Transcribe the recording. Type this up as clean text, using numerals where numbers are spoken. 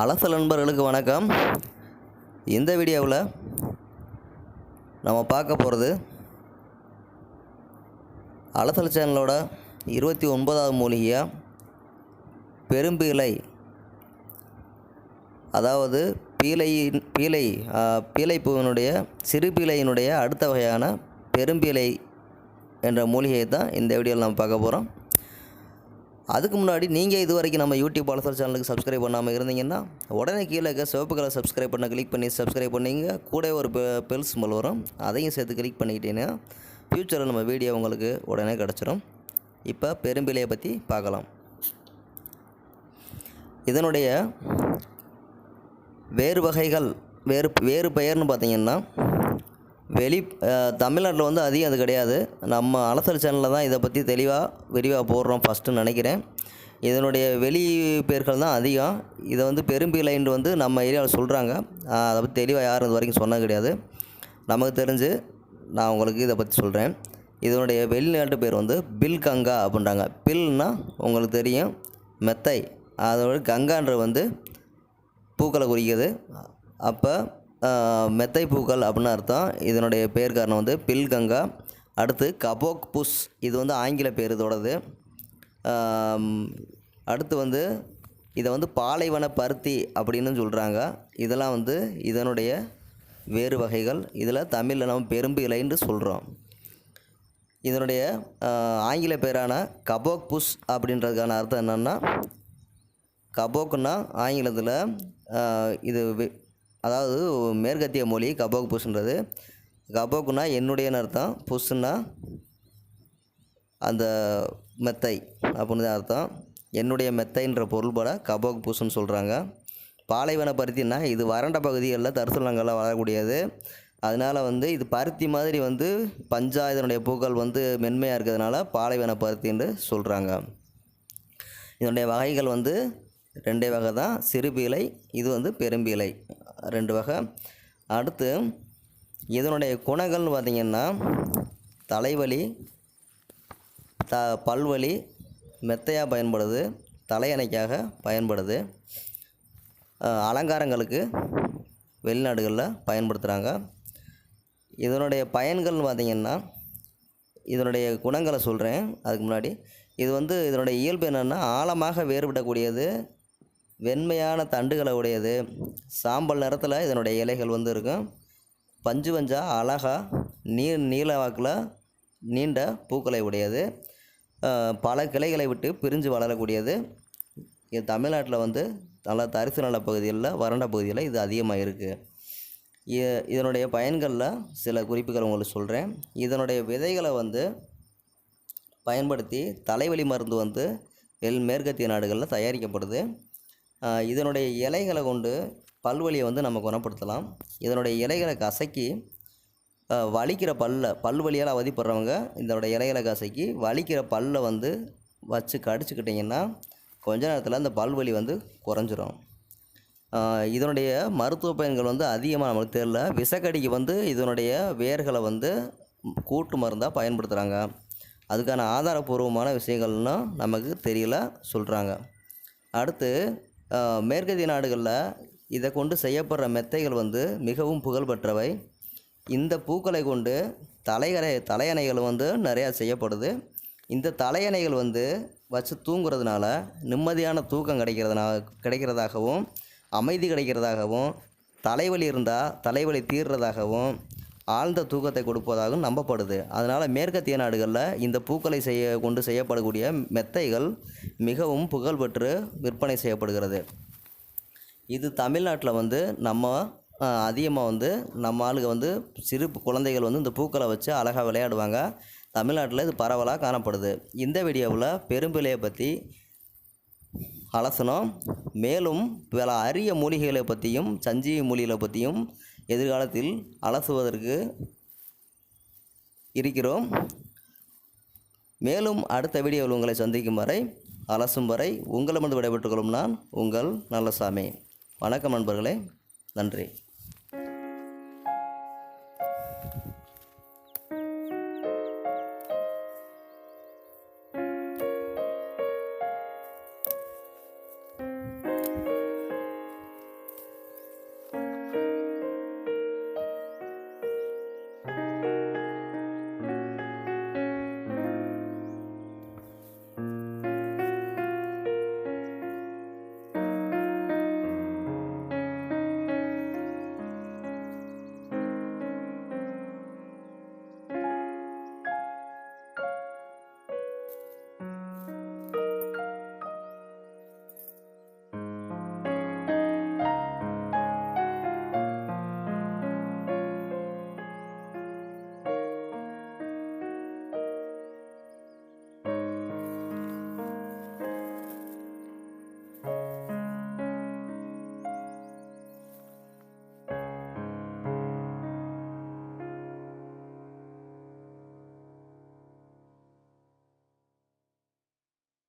அலசல் நண்பர்களுக்கு வணக்கம். இந்த வீடியோவில் நம்ம பார்க்க போகிறது அலசல் சேனலோட 29வது மூலிகையாக பெரும்பீலை. அதாவது பீலை பூவினுடைய சிறு பீலையினுடைய அடுத்த வகையான பெரும்பீலை என்ற மூலிகையை தான் இந்த வீடியோவில் நம்ம பார்க்க போகிறோம். அதுக்கு முன்னாடி நீங்கள் இது வரைக்கும் நம்ம யூடியூப் அலசல் சேனலுக்கு சப்ஸ்கிரைப் பண்ணாமல் இருந்தீங்கன்னா உடனே கீழே இருக்க சிவப்பு கலர் சப்ஸ்கிரைப் பண்ண கிளிக் பண்ணி சப்ஸ்கிரைப் பண்ணிங்க. கூட ஒரு பெல் சிம்பல் வரும், அதையும் சேர்த்து கிளிக் பண்ணிக்கிட்டீங்கன்னா ஃப்யூச்சரில் நம்ம வீடியோ உங்களுக்கு உடனே கிடச்சிரும். இப்போ பெரும்பீலையை பற்றி பார்க்கலாம். இதனுடைய வேறு வகைகள் வேறு பெயர்னு பார்த்திங்கன்னா தமிழ்நாட்டில் வந்து அதிகம் அது கிடையாது. நம்ம அலசல் சேனலில் தான் இதை பற்றி விரிவாக போடுறோம் ஃபஸ்ட்டுன்னு நினைக்கிறேன். இதனுடைய வெளி பேர்கள் தான் அதிகம். இதை வந்து பெரும்பீலைன்னு வந்து நம்ம ஏரியாவில் சொல்கிறாங்க. அதை பற்றி தெளிவாக யாரும் இது வரைக்கும் சொன்னது கிடையாது. நமக்கு தெரிஞ்சு நான் உங்களுக்கு இதை பற்றி சொல்கிறேன். இதனுடைய வெளிநாட்டு பேர் வந்து பில் கங்கா அப்படின்றாங்க. பில்னா உங்களுக்கு தெரியும் மெத்தை, அதோட கங்கான்ற வந்து பூக்களை குறிக்கிறது. அப்போ மெத்தை பூக்கள் அப்படின்னு அர்த்தம். இதனுடைய பேர் காரணம் வந்து பில் கங்கா. அடுத்து கபோக் புஷ், இது வந்து ஆங்கில பேர் இதோடது. அடுத்து வந்து இதை வந்து பாலைவன பருத்தி அப்படின்னு சொல்கிறாங்க. இதெல்லாம் வந்து இதனுடைய வேறு வகைகள். இதில் தமிழில் நம்ம பெரும்பீலைன்னு சொல்கிறோம். இதனுடைய ஆங்கில பேரான கபோக் புஷ் அப்படின்றதுக்கான அர்த்தம் என்னென்னா, கபோக்குன்னா ஆங்கிலத்தில் இது அதாவது மேற்கத்திய மொழி கபோக் புஷ்ன்றது. கபோக்குன்னா என்னுடையன்னு அர்த்தம், புஷ்னா அந்த மெத்தை அப்படின்னு தான் அர்த்தம். என்னுடைய மெத்தைன்ற பொருள்பட கபோக் புஷ்ன்னு சொல்கிறாங்க. பாலைவன பருத்தின்னா இது வறண்ட பகுதிகளில் தரிசனங்களில் வளரக்கூடியது. அதனால் வந்து இது பருத்தி மாதிரி வந்து பஞ்சா இதனுடைய பூக்கள் வந்து மென்மையாக இருக்கிறதுனால பாலைவன பருத்தின்னு சொல்கிறாங்க. இதனுடைய வகைகள் வந்து 2 வகை தான், சிறுபீலை, இது வந்து பெரும்பீலை, 2 வகை. அடுத்து இதனுடைய குணங்கள்னு பார்த்திங்கன்னா தலைவலி, பல்வலி, மெத்தையாக பயன்படுது, தலையணைக்காக பயன்படுது, அலங்காரங்களுக்கு வெளிநாடுகளில் பயன்படுத்துகிறாங்க. இதனுடைய பயன்கள்னு பார்த்திங்கன்னா இதனுடைய குணங்களை சொல்கிறேன். அதுக்கு முன்னாடி இது வந்து இதனுடைய இயல்பு என்னென்னா ஆழமாக வேறுபடக்கூடியது, வெண்மையான தண்டுகளை உடையது, சாம்பல் நிறத்தில் இதனுடைய இலைகள் வந்து இருக்கும், பஞ்சு பஞ்சாக அழகாக நீல வாக்கில் நீண்ட பூக்களை உடையது, பல கிளைகளை விட்டு பிரிஞ்சு வளரக்கூடியது. இது தமிழ்நாட்டில் வந்து நல்லா தரிசு நில பகுதிகளில் வறண்ட பகுதியில் இது அதிகமாக இருக்குது. இதனுடைய பயன்களில் சில குறிப்புகள் உங்களுக்கு சொல்கிறேன். இதனுடைய விதைகளை வந்து பயன்படுத்தி தலைவலி மருந்து வந்து மேற்கத்திய நாடுகளில் தயாரிக்கப்படுது. இதனுடைய இலைகளை கொண்டு பல்வலியை வந்து நம்ம குணப்படுத்தலாம். இதனுடைய இலைகளை கசக்கி வலிக்கிற பல்வலியால் அவதிப்படுறவங்க இதனுடைய இலைகளை கசக்கி வலிக்கிற பல்லை வந்து வச்சு கடிச்சிக்கிட்டிங்கன்னா கொஞ்ச நேரத்தில் அந்த பல்வலி வந்து குறைஞ்சிரும். இதனுடைய மருத்துவ பயன்கள் வந்து அதிகமாக நம்மளுக்கு தெரியல. விஷக்கடிக்கு வந்து இதனுடைய வேர்களை வந்து கூட்டு மருந்தாக பயன்படுத்துகிறாங்க. அதுக்கான ஆதாரபூர்வமான விஷயங்கள்லாம் நமக்கு தெரியல சொல்கிறாங்க. அடுத்து மேற்கத்திய நாடுகளில் இதை கொண்டு செய்யப்படுற மெத்தைகள் வந்து மிகவும் புகழ்பெற்றவை. இந்த பூக்களை கொண்டு தலையணைகள் வந்து நிறையா செய்யப்படுது. இந்த தலையணைகள் வந்து வச்சு தூங்குறதுனால நிம்மதியான தூக்கம் கிடைக்கிறதாகவும், அமைதி கிடைக்கிறதாகவும், தலைவலி இருந்தால் தலைவலி தீர்றதாகவும், ஆழ்ந்த தூக்கத்தை கொடுப்பதாகவும் நம்பப்படுது. அதனால் மேற்கத்திய நாடுகளில் இந்த பூக்களை கொண்டு செய்யப்படக்கூடிய மெத்தைகள் மிகவும் புகழ்பெற்று விற்பனை செய்யப்படுகிறது. இது தமிழ்நாட்டில் வந்து நம்ம அதிகமாக வந்து நம்ம ஆளுங்க வந்து சிறு குழந்தைகள் வந்து இந்த பூக்களை வச்சு அழகாக விளையாடுவாங்க. தமிழ்நாட்டில் இது பரவலாக காணப்படுது. இந்த வீடியோவில் பெரும்பீலையை பற்றி அலசணும். மேலும் பல அரிய மூலிகைகளை பற்றியும் சஞ்சீவி மூலிகைகளை பற்றியும் எதிர்காலத்தில் அலசுவதற்கு இருக்கிறோம். மேலும் அடுத்த வீடியோவில் உங்களை சந்திக்கும் வரை, அலசும் வரை உங்களிடமிருந்து விடைபெற்றுக் கொள்ளும் நான் உங்கள் நல்லசாமி. வணக்கம் நண்பர்களே, நன்றி.